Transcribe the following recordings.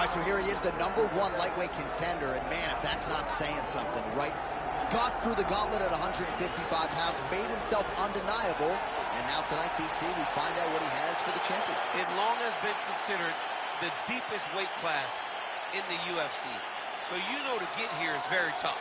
right, so here he is, the #1 lightweight contender, and man, if that's not saying something, right? Got through the gauntlet at 155 pounds, made himself undeniable, and now tonight, TC, we find out what he has for the champion. It long has been considered the deepest weight class in the UFC. So you know to get here is very tough.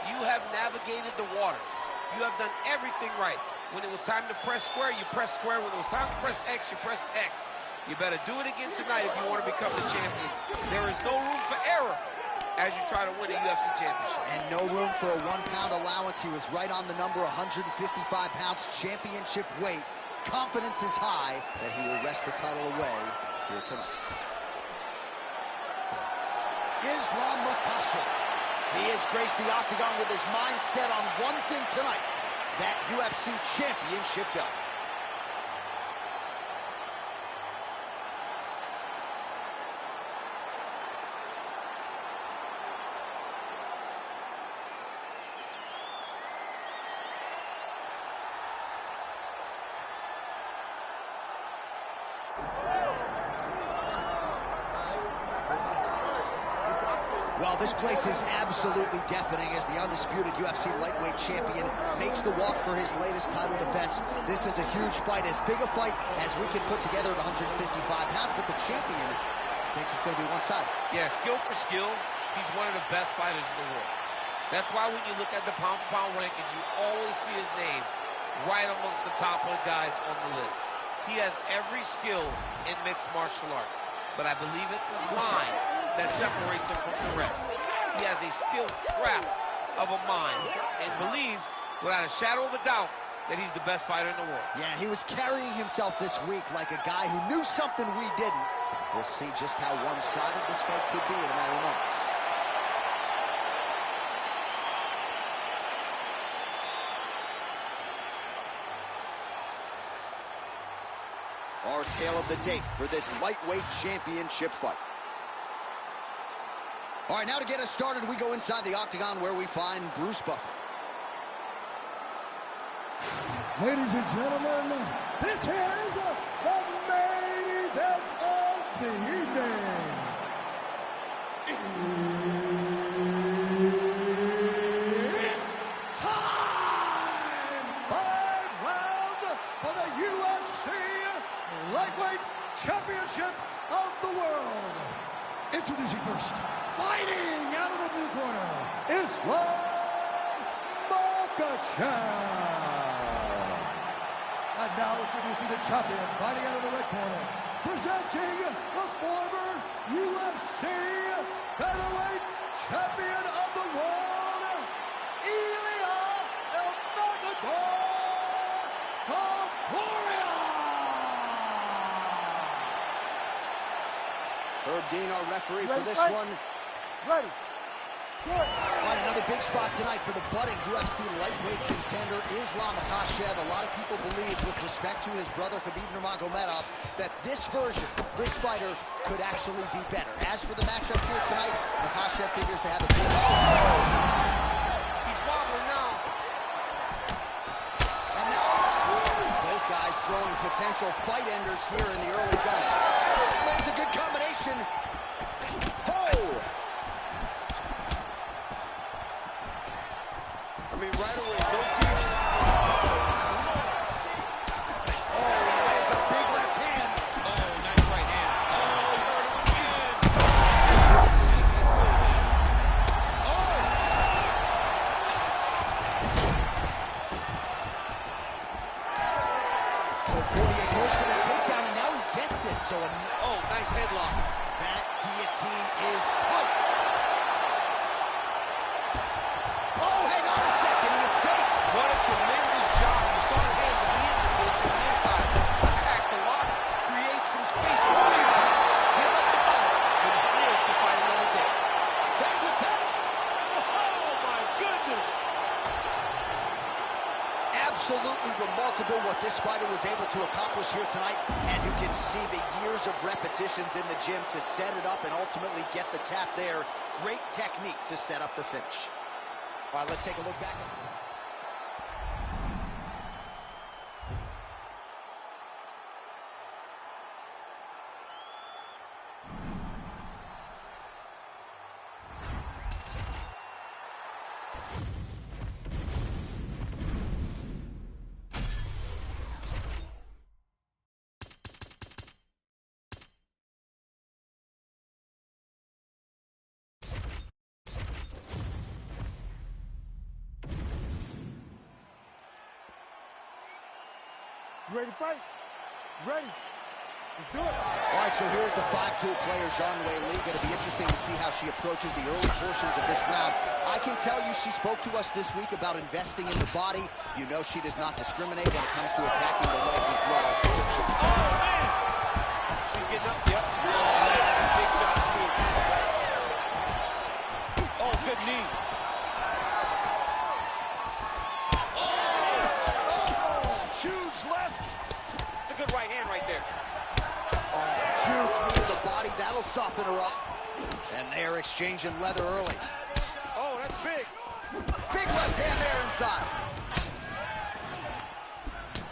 You have navigated the waters. You have done everything right. When it was time to press square, you press square. When it was time to press X, you press X. You better do it again tonight if you want to become the champion. There is no room for error as you try to win a UFC championship. And no room for a 1-pound allowance. He was right on the number, 155 pounds, championship weight. Confidence is high that he will wrest the title away here tonight. Islam Makhachev. He has graced the octagon with his mind set on one thing tonight, that UFC championship belt. Well, this place is absolutely deafening as the undisputed UFC lightweight champion makes the walk for his latest title defense. This is a huge fight, as big a fight as we can put together at 155 pounds, but the champion thinks it's going to be one-sided. Yeah, skill for skill, he's one of the best fighters in the world. That's why when you look at the pound-for-pound rankings, you always see his name right amongst the top of the guys on the list. He has every skill in mixed martial art, but I believe it's his mind that separates him from the rest. He has a skill trap of a mind and believes, without a shadow of a doubt, that he's the best fighter in the world. Yeah, he was carrying himself this week like a guy who knew something we didn't. We'll see just how one-sided this fight could be in a matter of moments. Our tale of the tape for this lightweight championship fight. All right, now to get us started, we go inside the octagon where we find Bruce Buffer. Ladies and gentlemen, this is the main event of the evening. It's time! 5 rounds for the UFC Lightweight Championship of the World. Introducing first, fighting out of the blue corner, Islam Makhachev. And now introducing the champion, fighting out of the red corner, presenting the former UFC featherweight champion of the world, Ilia El Matador Topuria. Herb Dean, our referee for this one. Ready. All right, another big spot tonight for the budding UFC lightweight contender, Islam Makhachev. A lot of people believe, with respect to his brother Khabib Nurmagomedov, that this version, this fighter, could actually be better. As for the matchup here tonight, Makhachev figures to have a good... He's wobbling now. And now left. Both guys throwing potential fight enders here in the early going. There's a good combination. Oh! I mean, right away, no fear. Oh, he lands a big left hand. Oh, nice right hand. Oh, he hurt him again. Topuria goes for the takedown, and now he gets it. So, Oh, nice headlock. that guillotine is tight. Oh, hang on a second, he escapes. What a tremendous job. You saw his hands immediately go to the inside. Attack the lock, create some space for the impact. Give up the fight, but he's live to fight another day. There's the tap. Oh, my goodness. Absolutely remarkable what this fighter was able to accomplish here tonight. As you can see, the years of repetitions in the gym to set it up and ultimately get the tap there. Great technique to set up the finish. All right, let's take a look back. You ready to fight? You ready? Let's do it. All right, so here's the 5-tool player, Zhang Weili. Going to be interesting to see how she approaches the early portions of this round. I can tell you she spoke to us this week about investing in the body. You know she does not discriminate when it comes to attacking the legs as well. Oh, man! She's getting up. Yep. Oh, that's a big shot, too. Oh, good knee. Oh, huge left. It's a good right hand right there. Huge knee to the body. That'll soften her up. And they are exchanging leather early. Oh, that's big. Big left hand there inside.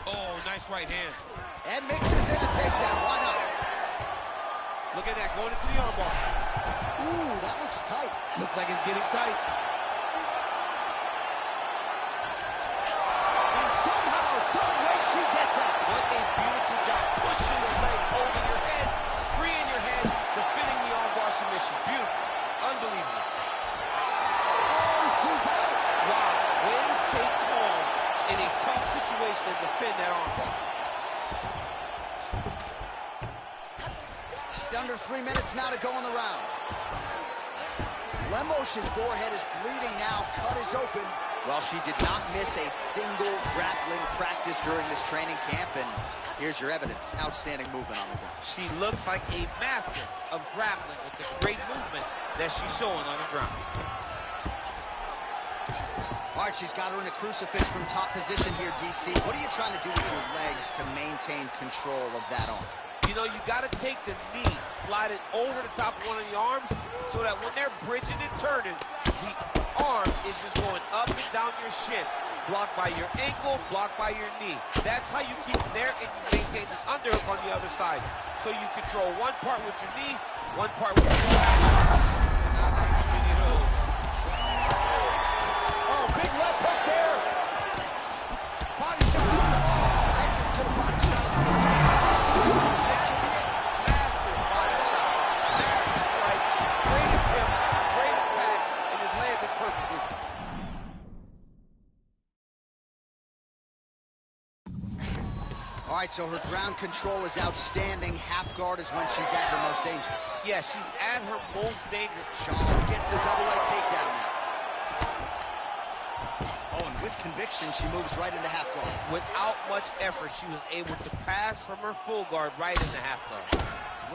Oh, nice right hand. And mixes in a takedown. Why not? Look at that, going into the armbar. Ooh, that looks tight. Looks like it's getting tight. And somehow, some way she gets out. What a beautiful job. Pushing the leg over your head, freeing your head, defending the armbar submission. Beautiful. Unbelievable. Oh, she's out. Wow. Way to stay calm in a tough situation and defend that armbar. Under 3 minutes now to go in the round. Lemos's forehead is bleeding now. Cut is open. Well, she did not miss a single grappling practice during this training camp, and here's your evidence. Outstanding movement on the ground. She looks like a master of grappling with the great movement that she's showing on the ground. All right, she's got her in a crucifix from top position here, DC. What are you trying to do with your legs to maintain control of that arm? You know, you got to take the knee, slide it over the top of one of the arms so that when they're bridging and turning, the arm is just going up and down your shin. Blocked by your ankle, blocked by your knee. That's how you keep it there, and you maintain the underhook on the other side. So you control one part with your knee, one part with your back. Not too many of those. Oh, big left hook there. Body shot. That's as good a body shot as we've seen. This could be it. Massive body shot. Massive strike. Great attempt, great attack, and it landed perfectly. All right, so her ground control is outstanding. Half guard is when she's at her most dangerous. Yeah, she's at her most dangerous. Shaw gets the double leg takedown now. Oh, and with conviction, she moves right into half guard. Without much effort, she was able to pass from her full guard right into half guard.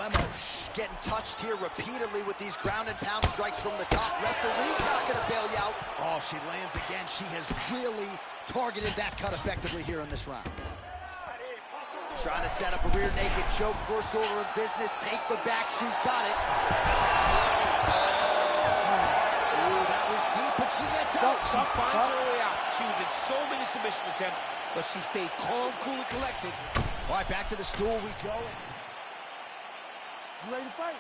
Lemos getting touched here repeatedly with these ground and pound strikes from the top. Referee's not going to bail you out. Oh, she lands again. She has really targeted that cut effectively here in this round. Trying to set up a rear naked choke. First order of business. Take the back. She's got it. Ooh, that was deep, but she gets out. She finds her way out. She was in so many submission attempts, but she stayed calm, cool, and collected. All right, back to the stool we go. You ready to fight?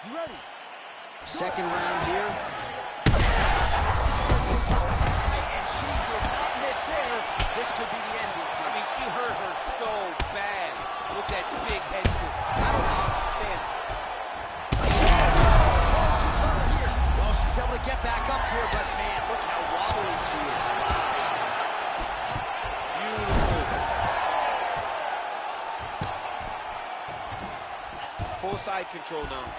You ready? Second round here. And she did not miss there. This could be the end, DC. I mean, she hurt her so bad with that big head kick. I don't know how she's standing. Oh, she's hurt here. Well, she's able to get back up here, but man, look how wobbly she is. Beautiful. Full side control now.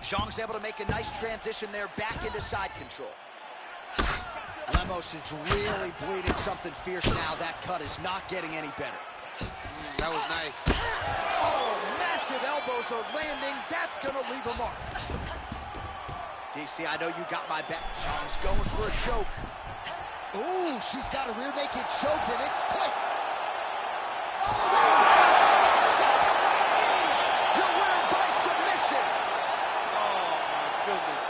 Zhang's able to make a nice transition there back into side control. Lemos is really bleeding something fierce now. That cut is not getting any better. That was nice. Oh, massive elbows are landing. That's going to leave a mark. DC, I know you got my back. Zhang's going for a choke. Ooh, she's got a rear naked choke, and it's tight. Oh, that's it! Your winner by submission. Oh, my goodness.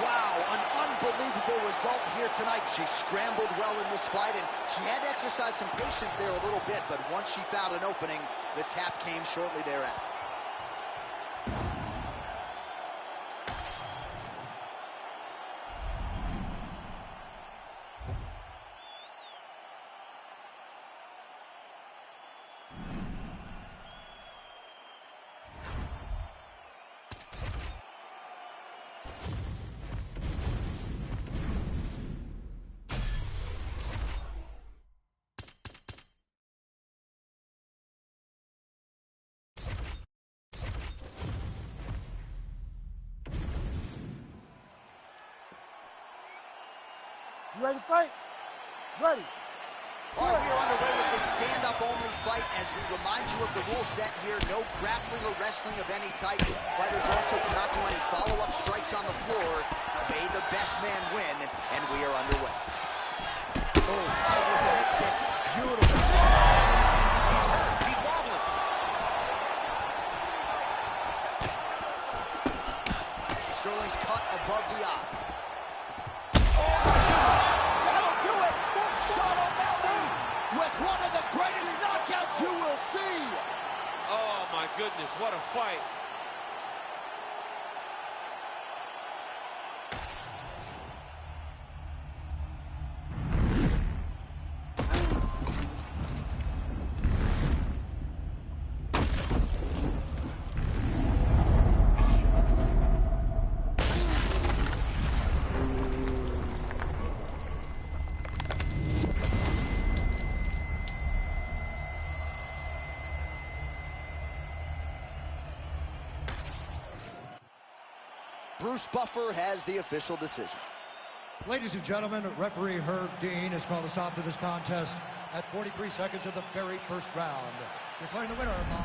Wow, an unbelievable result here tonight. She scrambled well in this fight, and she had to exercise some patience there a little bit, but once she found an opening, the tap came shortly thereafter. You ready to fight? Ready. All right, we are underway with the stand-up-only fight as we remind you of the rule set here. No grappling or wrestling of any type. Fighters also cannot do any follow-up strikes on the floor. May the best man win, and we are underway. Oh, caught him with the head kick. Beautiful. He's wobbling. Sterling's cut above the eye. With one of the greatest knockouts you will see. Oh, my goodness, what a fight. Bruce Buffer has the official decision. Ladies and gentlemen, referee Herb Dean has called a stop to this contest at 43 seconds of the very first round. Declaring the winner, Mom.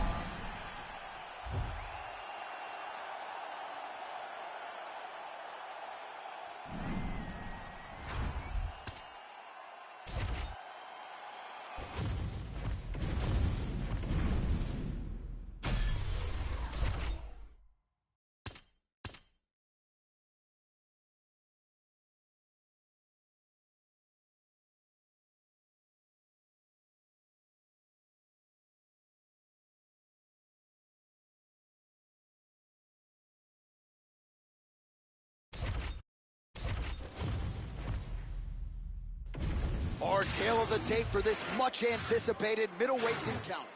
Our tail of the tape for this much-anticipated middleweight encounter.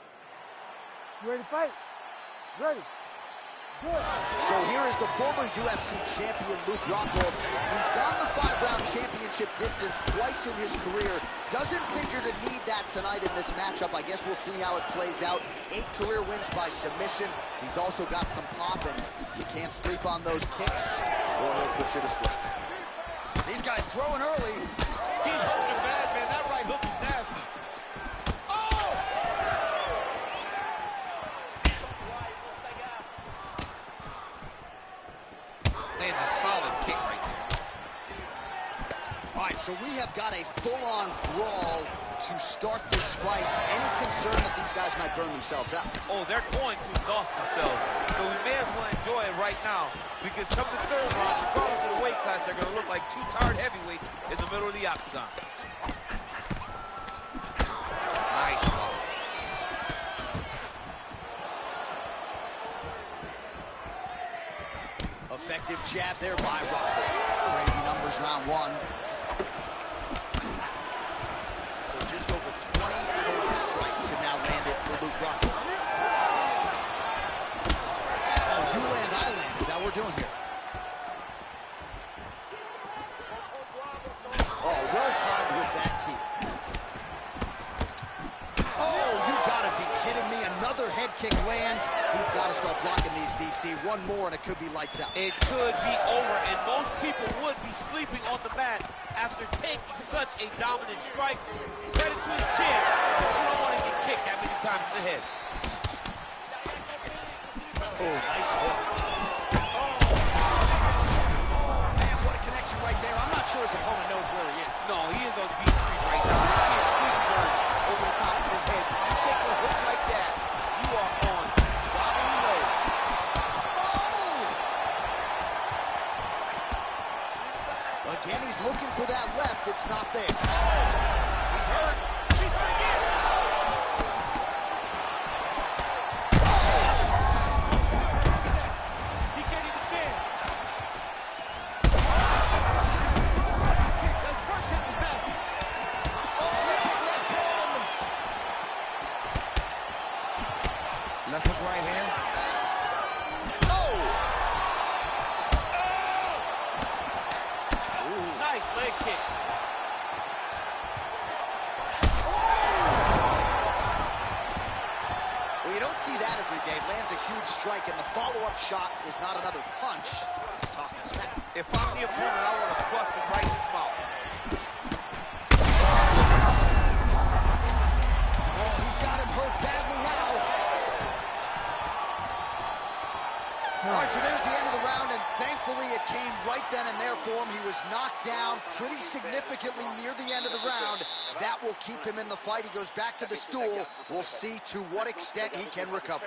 You ready to fight? Ready. Good. So here is the former UFC champion, Luke Rockhold. He's gone the 5-round championship distance twice in his career. Doesn't figure to need that tonight in this matchup. I guess we'll see how it plays out. 8 career wins by submission. He's also got some pop, and you can't sleep on those kicks, or he'll put you to sleep. These guys throwing early. He's hurting bad, man. That right hook is nasty. Oh! Lands a solid kick right there. All right, so we have got a full-on brawl to start this fight. Any concern that these guys might burn themselves out? Oh, they're going to exhaust themselves. So we may as well enjoy it right now, because come the third round, regardless of the weight class, they're going to look like 2 tired heavyweights in the middle of the octagon. Nice shot. Effective jab there by Rockhold. Crazy numbers round 1. So just over 20 total strikes have now landed for Luke Rockhold. Oh, you land, I land. Is that what we're doing here? Oh, well timed with that team. Oh, you gotta be kidding me. Another head kick lands. He's got to start blocking these, DC. One more and it could be lights out. It could be over, and most people would be sleeping on the mat after taking such a dominant strike. Credit to his chin, but you don't want to get kicked that many times in the head. Oh, nice hook. Oh, man, what a connection right there. I'm not sure his opponent knows where he is. No, he is on beat street right now. You see a quick bird over the top of his head. You take a hook like that, you are on wobbly low. Oh! Again, he's looking for that left. It's not there. He's hurt. He's hurt again. He can't even stand. That front kick was nasty. Oh, big left hand. Left hook, right hand. Oh! Nice leg kick. Well, you don't see that every day. Lands a huge strike, and the follow-up shot is not another punch. He's talking smack. If I'm the opponent, I want to bust him right in his mouth. got him hurt badly now. All right, so there's the end of the round, and thankfully it came right then and there for him. He was knocked down pretty significantly near the end of the round. That will keep him in the fight. He goes back to the stool. We'll see to what extent he can recover.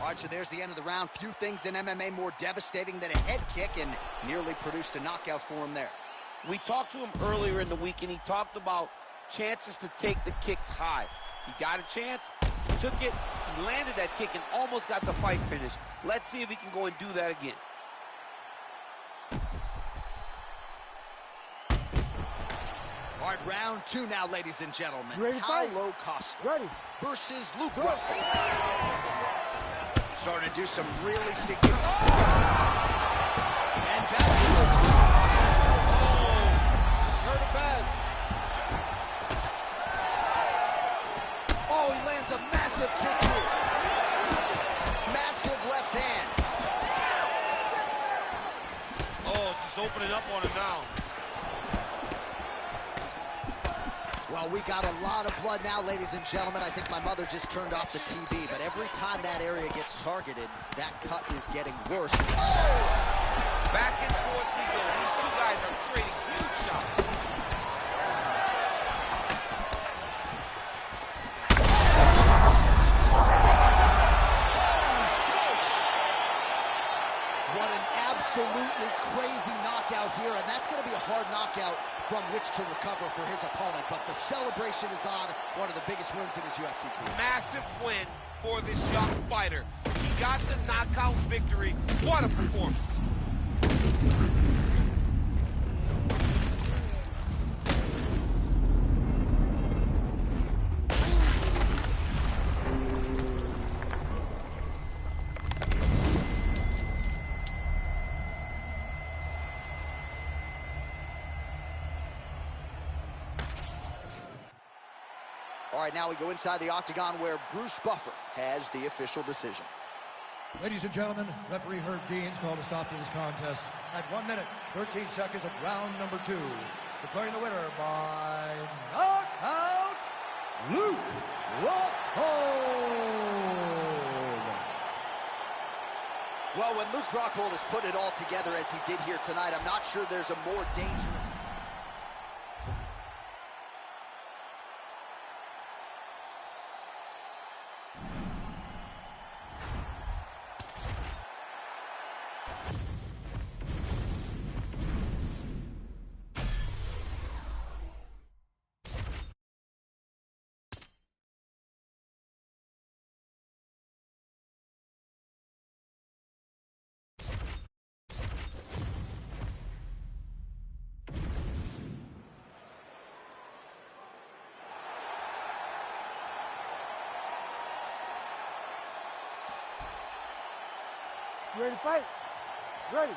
All right, so there's the end of the round. Few things in MMA more devastating than a head kick, and nearly produced a knockout for him there. We talked to him earlier in the week, and he talked about chances to take the kicks high. He got a chance, he took it, he landed that kick, and almost got the fight finished. Let's see if he can go and do that again. All right, round two now, ladies and gentlemen. Paulo Costa versus Luke Rockhold. Starting to do some really significant... And back to the... Hurt him bad. Oh, he lands a massive kick here. Massive left hand. Oh, just opening up on him now. Well, we got a lot of blood now, ladies and gentlemen. I think my mother just turned off the TV, but every time that area gets targeted, that cut is getting worse. Oh! Back and forth we go. These two guys are trading huge shots. Holy smokes! What an absolutely crazy knockout here, and that's going to be a hard knockout from which to recover for his opponent, but the celebration is on. One of the biggest wins in his UFC career. Massive win for this young fighter. He got the knockout victory. What a performance. All right, now we go inside the octagon where Bruce Buffer has the official decision. Ladies and gentlemen, referee Herb Dean's called a stop to this contest at 1 minute, 13 seconds of round number 2. Declaring the winner by knockout, Luke Rockhold. Well, when Luke Rockhold has put it all together as he did here tonight, I'm not sure there's a more dangerous... You ready to fight? Ready.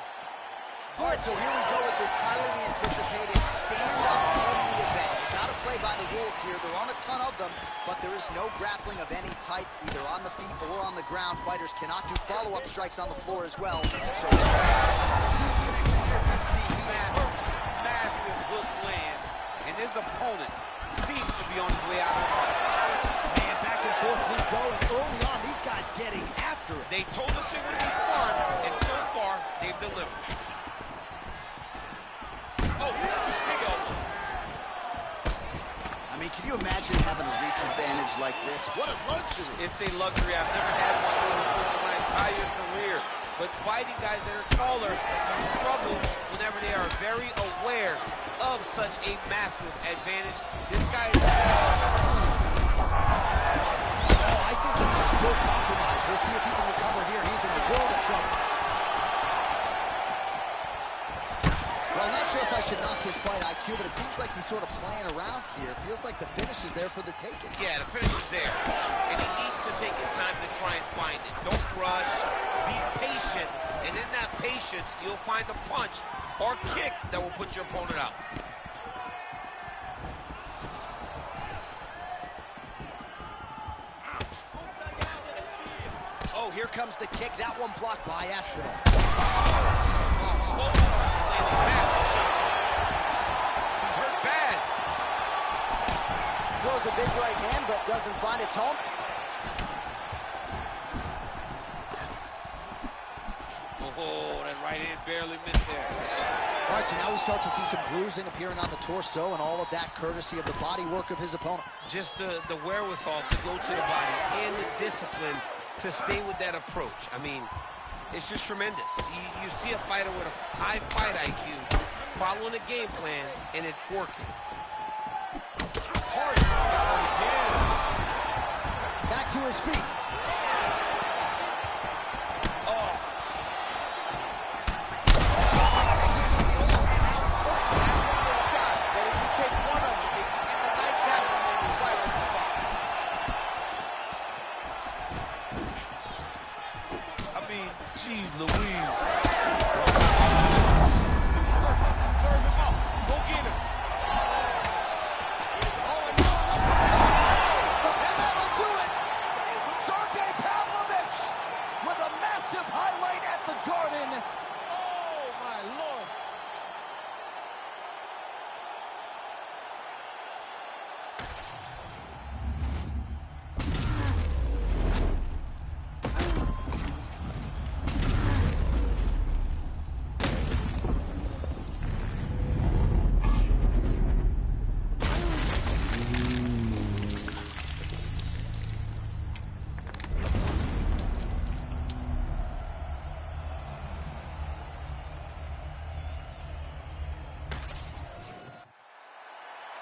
All right, so here we go with this highly anticipated stand-up in the event. You gotta play by the rules here. There aren't a ton of them, but there is no grappling of any type, either on the feet or on the ground. Fighters cannot do follow-up strikes on the floor as well. So Massive hook lands, and his opponent seems to be on his way out of the fight. Man, back and forth we go, and early on, these guys getting after it. They told us it would be fun, and so far, they've delivered. Oh, big elbow. I mean, can you imagine having a reach advantage like this? What a luxury. It's a luxury. I've never had one of those in my entire career. But fighting guys that are taller struggle whenever they are very aware of such a massive advantage. This guy is... I think he's still compromised. We'll see if he can recover here. He's in a world of trouble. Well, I'm not sure if I should knock his fight IQ, but it seems like he's sort of playing around here. Feels like the finish is there for the taking. Yeah, the finish is there. And he needs to take his time to try and find it. Don't rush. Be patient. And in that patience, you'll find a punch or kick that will put your opponent out. Oh, here comes the kick. That one blocked by Aspinall. Massive shots. He's hurt bad. throws a big right hand, but doesn't find its home. Oh, that right hand barely missed there. All right, so now we start to see some bruising appearing on the torso, and all of that courtesy of the body work of his opponent. Just the wherewithal to go to the body and the discipline to stay with that approach. I mean, it's just tremendous. You see a fighter with a high fight IQ following a game plan, and it's working. Hard. Back to his feet. Jeez Louise. Serve him up. Go get him. Oh, and that'll do it. Sergey Pavlovich with a massive highlight at the Garden. Oh, my Lord.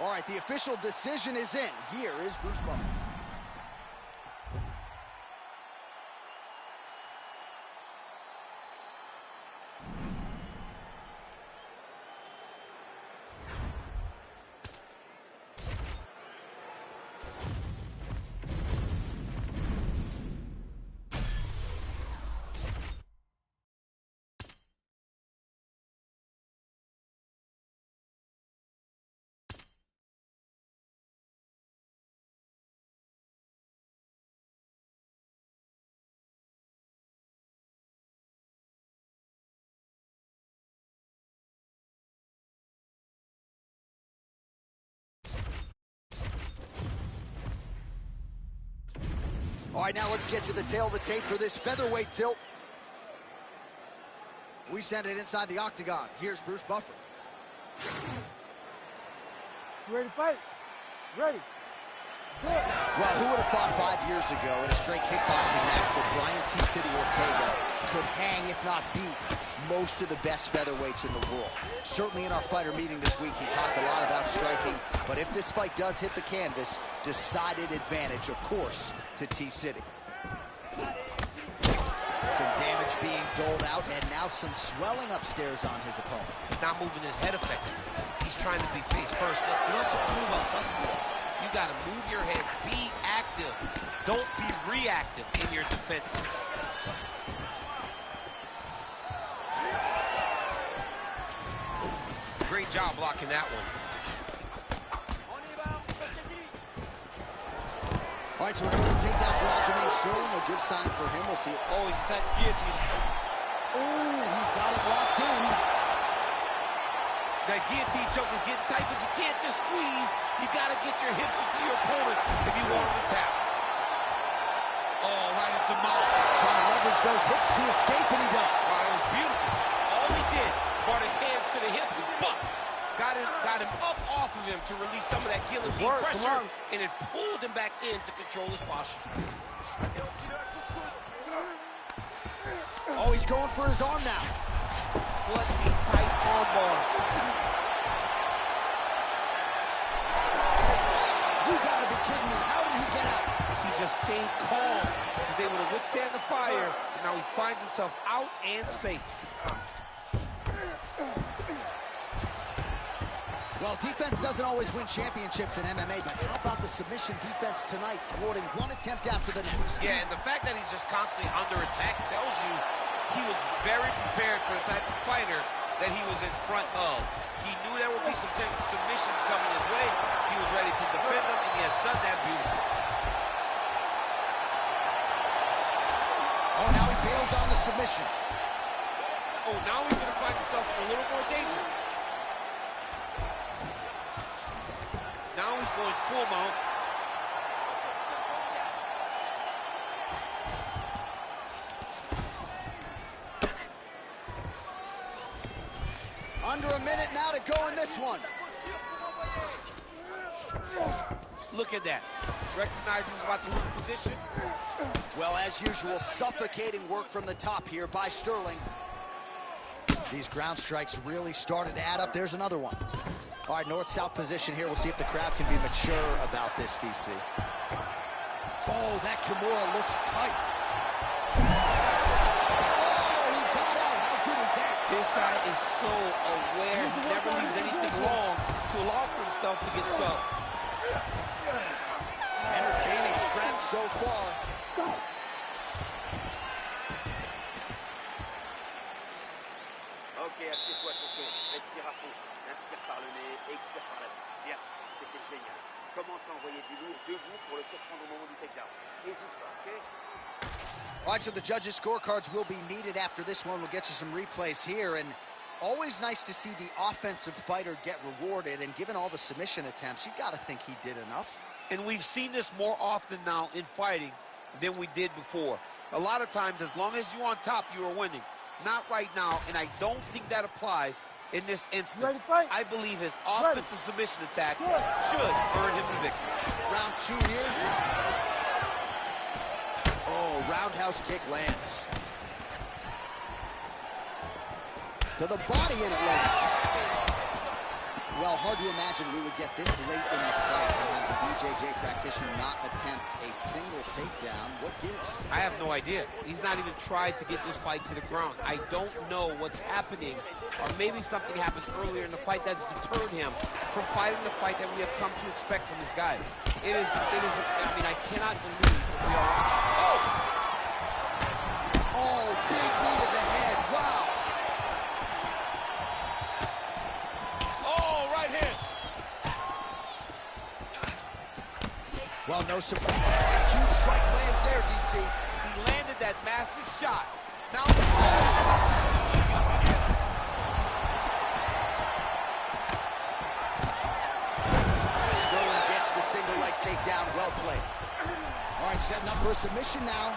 All right, the official decision is in. Here is Bruce Buffer. All right, now let's get to the tail of the tape for this featherweight tilt. We send it inside the octagon. Here's Bruce Buffer. You ready to fight? Ready. Well, who would have thought 5 years ago in a straight kickboxing match that Brian T. City Ortega could hang, if not beat, most of the best featherweights in the world. Certainly in our fighter meeting this week, he talked a lot about striking, but if this fight does hit the canvas, decided advantage, of course, to T. City. Some damage being doled out, and now some swelling upstairs on his opponent. He's not moving his head effectively. He's trying to be face first. Look, you don't have to prove how tough you are. You got to move your head, be active. Don't be reactive in your defenses. Great job blocking that one. All right, so an early takedown for Aljamain Sterling, a good sign for him. We'll see it. Oh, he's tight guillotine. Oh, he's got it locked in. That guillotine choke is getting tight, but you can't just squeeze. You got to get your hips into your opponent if you want him to tap. Oh, right into mouth. Trying to leverage those hips to escape, and he does. Wow, it was beautiful. All he did, brought his hands to the hips, but got him up off of him to release some of that guillotine pressure, and it pulled him back in to control his posture. Oh, he's going for his arm now. What a tight arm bar. You gotta be kidding me. How did he get out? He just stayed calm. He was able to withstand the fire, and now he finds himself out and safe. Well, defense doesn't always win championships in MMA, but how about the submission defense tonight, thwarting one attempt after the next? Yeah, and the fact that he's just constantly under attack tells you he was very prepared for the type of fighter that he was in front of. He knew there would be some submissions coming his way. He was ready to defend them, and he has done that beautifully. Oh, now he bails on the submission. Oh, now he's going to find himself in a little more danger. Now he's going full mount. Under a minute now to go in this one. Look at that. Recognizing he's about to lose position. Well, as usual, suffocating work from the top here by Sterling. These ground strikes really started to add up. There's another one. All right, north-south position here. We'll see if the crowd can be mature about this, DC. Oh, that Kimura looks tight. Oh, he got out. How good is that? This guy is so aware. He never leaves anything long to allow for himself to get subbed. Entertaining scrap so far. Ok, assieds-toi, champion. Respire à fond. Inspire par le nez, expire par la bouche. Bien, c'était génial. Commence à envoyer du lourd debout pour le surprendre au moment du takedown. N'hésite pas, ok? All right, so the judges' scorecards will be needed after this one. We'll get you some replays here, and always nice to see the offensive fighter get rewarded, and given all the submission attempts, you got to think he did enough. And we've seen this more often now in fighting than we did before. A lot of times, as long as you're on top, you are winning. Not right now, and I don't think that applies in this instance. I believe his offensive submission attacks should earn him the victory. Round 2 here. Oh, roundhouse kick lands. To the body, and it lands. Well, hard to imagine we would get this late in the fight and have the BJJ practitioner not attempt a single takedown. What gives? I have no idea. He's not even tried to get this fight to the ground. I don't know what's happening, or maybe something happened earlier in the fight that's deterred him from fighting the fight that we have come to expect from this guy. I mean, I cannot believe what we are watching. Oh, big knee to the head. Wow. Well, no surprise. A huge strike lands there, DC. He landed that massive shot. Now... Sterling gets the single leg takedown. Well played. All right, setting up for a submission now.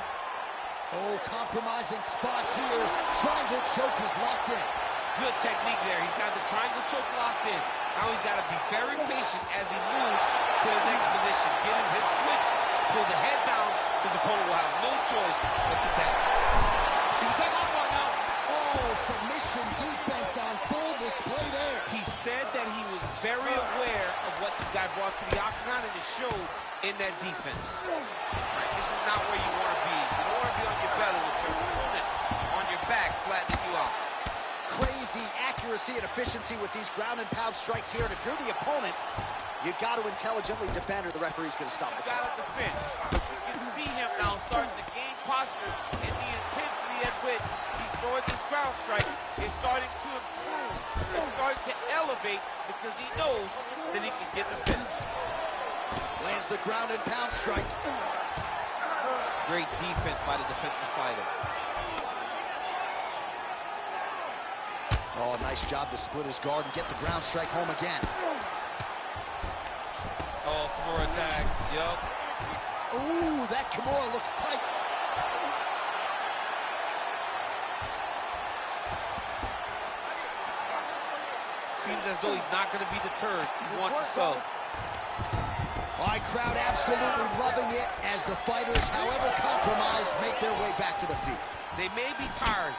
Oh, compromising spot here. Triangle choke is locked in. Good technique there. He's got the triangle choke locked in. Now he's got to be very patient as he moves to the next position. Get his hip switch, pull the head down. His opponent will have no choice but to tap. He's taking off right now. Oh, submission defense on full display there. He said that he was very aware of what this guy brought to the octagon, and it showed in that defense. This is not where you want to be. You don't want to be on your belly with your opponent on your back, flattening you out. Crazy accuracy and efficiency with these ground and pound strikes here. And if you're the opponent, you got to intelligently defend or the referee's going to stop it. You got to defend. You can see him now starting to gain posture, and the intensity at which he's throwing these ground strikes is starting to improve. It's starting to elevate because he knows that he can get the finish. Lands the ground and pound strike. Great defense by the defensive fighter. Oh, nice job to split his guard and get the ground strike home again. Oh, Kimura attack. Yup. Ooh, that Kimura looks tight. Seems as though he's not going to be deterred. He wants to sub. All right, crowd absolutely loving it as the fighters, however compromised, make their way back to the feet. They may be tired.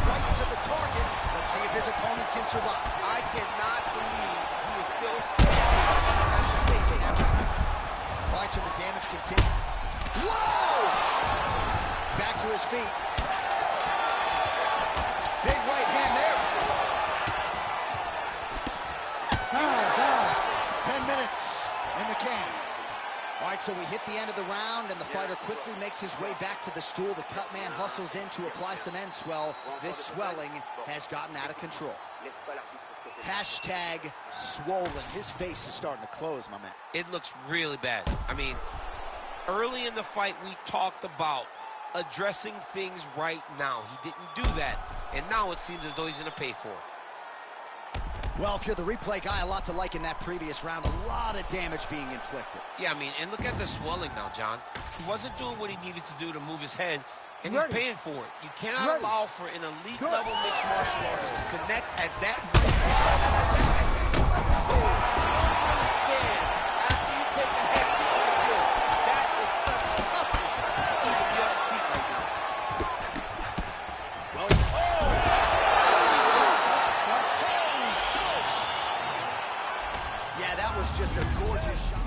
Right to the target. Let's see if his opponent can survive. I cannot believe he is still standing. All right, so the damage continues. Whoa! Back to his feet. Big right hand there. 10 minutes in the can. All right, so we hit the end of the round, and the fighter quickly makes his way back to the stool. The cut man hustles in to apply some end swell. This swelling has gotten out of control. Hashtag swollen. His face is starting to close, my man. It looks really bad. I mean, early in the fight, we talked about addressing things right now. He didn't do that, and now it seems as though he's going to pay for it. Well, if you're the replay guy, a lot to like in that previous round. A lot of damage being inflicted. Yeah, I mean, and look at the swelling now, John. He wasn't doing what he needed to do to move his head And he's paying for it. You cannot allow for an elite level mixed martial artist to connect at that rate. You don't understand after you take a head kick like this. That is such toughness to even be on his feet right now. Well, Holy smokes! yeah, that was just a gorgeous shot.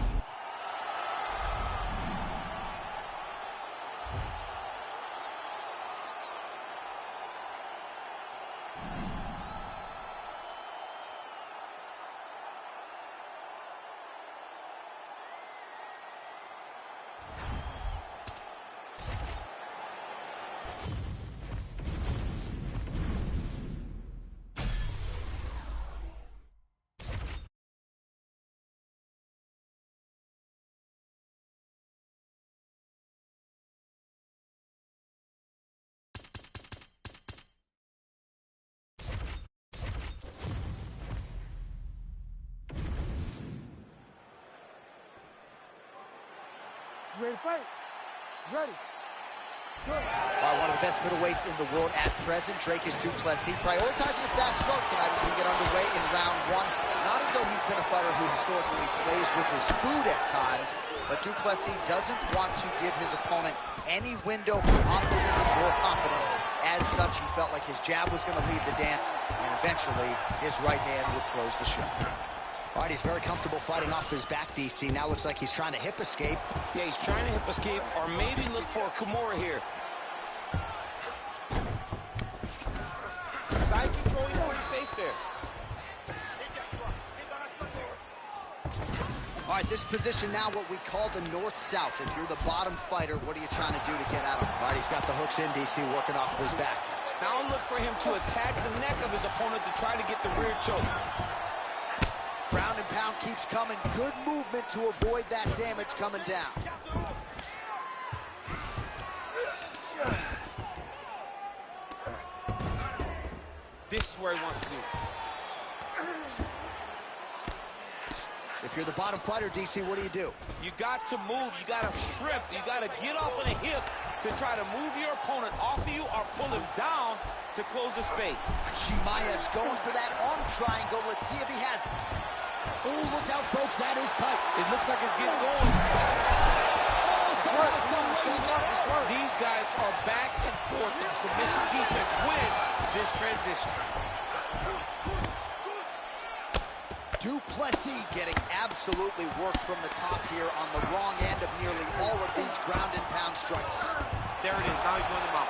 Ready to fight? Ready. Good. One of the best middleweights in the world at present, Drake is du Plessis, prioritizing a fast start tonight as we get underway in round one. Not as though he's been a fighter who historically plays with his food at times, but du Plessis doesn't want to give his opponent any window for optimism or confidence. As such, he felt like his jab was going to lead the dance, and eventually his right hand would close the show. All right, he's very comfortable fighting off his back, DC. Now looks like he's trying to hip escape. Yeah, he's trying to hip escape or maybe look for a Kimura here. Side control, he's pretty safe there. All right, this position now what we call the north-south. If you're the bottom fighter, what are you trying to do to get at him? All right, he's got the hooks in, DC, working off of his back. Now look for him to attack the neck of his opponent to try to get the rear choke. Ground and pound keeps coming. Good movement to avoid that damage coming down. This is where he wants to be. If you're the bottom fighter, DC, what do? You got to move. You got to shrimp. You got to get off on a hip to try to move your opponent off of you or pull him down to close the space. Chimaev's going for that arm triangle. Let's see if he has it. Oh, look out, folks. That is tight. It looks like it's getting going. Oh, somehow, some way he got out. These guys are back and forth, and the submission defense wins this transition. Du Plessis getting absolutely worked from the top here on the wrong end of nearly all of these ground and pound strikes. There it is. Now he's going to mount.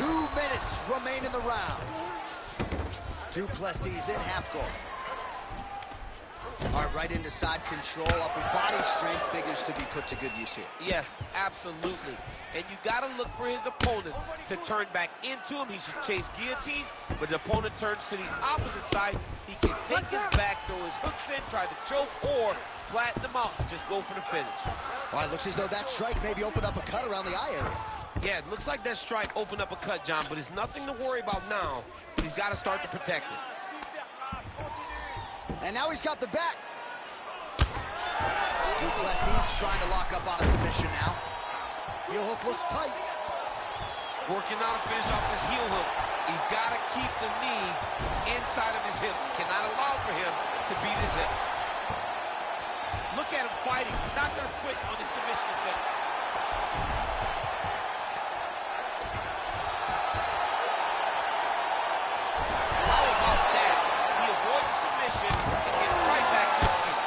2 minutes remain in the round. Du Plessis in half guard. All right, right into side control. Upper body strength figures to be put to good use here. Yes, absolutely. And you got to look for his opponent to turn back into him. He should chase guillotine, but the opponent turns to the opposite side. He can take his back, throw his hooks in, try to choke, or flatten him out and just go for the finish. All right, looks as though that strike maybe opened up a cut around the eye area. Yeah, it looks like that strike opened up a cut, John, but it's nothing to worry about now. He's got to start to protect it. And now he's got the back. Du Plessis trying to lock up on a submission now. Heel hook looks tight. Working on a finish off this heel hook. He's got to keep the knee inside of his hips. Cannot allow for him to beat his hips. Look at him fighting. He's not going to quit on his submission attempt. How about that? He avoids submission and gets right back to his feet.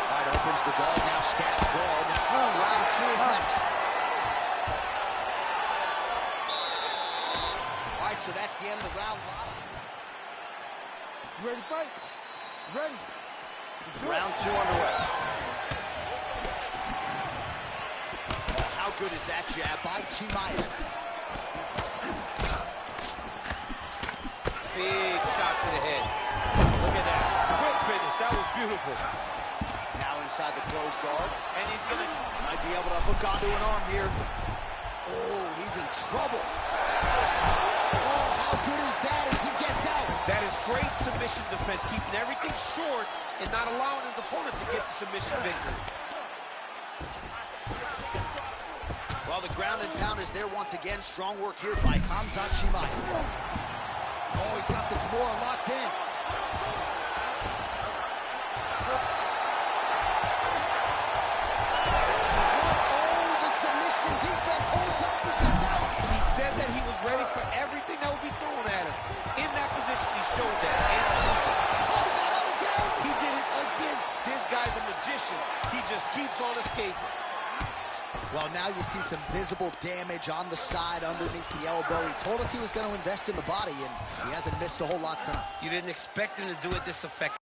All right, opens the guard, now scaps guard. Round two is next. All right, so that's the end of the round. Ready to fight? Ready. Round two underway. How good is that jab by Chimaev? Big shot to the head. Look at that. Quick finish. That was beautiful. Now inside the closed guard. And he's going to... Might be able to hook onto an arm here. Oh, he's in trouble. Oh, how good is that as he gets out? That is great submission defense, keeping everything short and not allowing his opponent to get the submission victory. Well, the ground and pound is there once again. Strong work here by Khamzat Chimaev. Oh, he's got the Kimura locked in. Oh, the submission defense holds up, he gets out. He said that he was ready for everything that would be thrown at him. In that position, he showed that. Oh, he got out again. He did it again. This guy's a magician. He just keeps on escaping. Well, now you see some visible damage on the side underneath the elbow. He told us he was going to invest in the body, and he hasn't missed a whole lot tonight. You didn't expect him to do it this effective.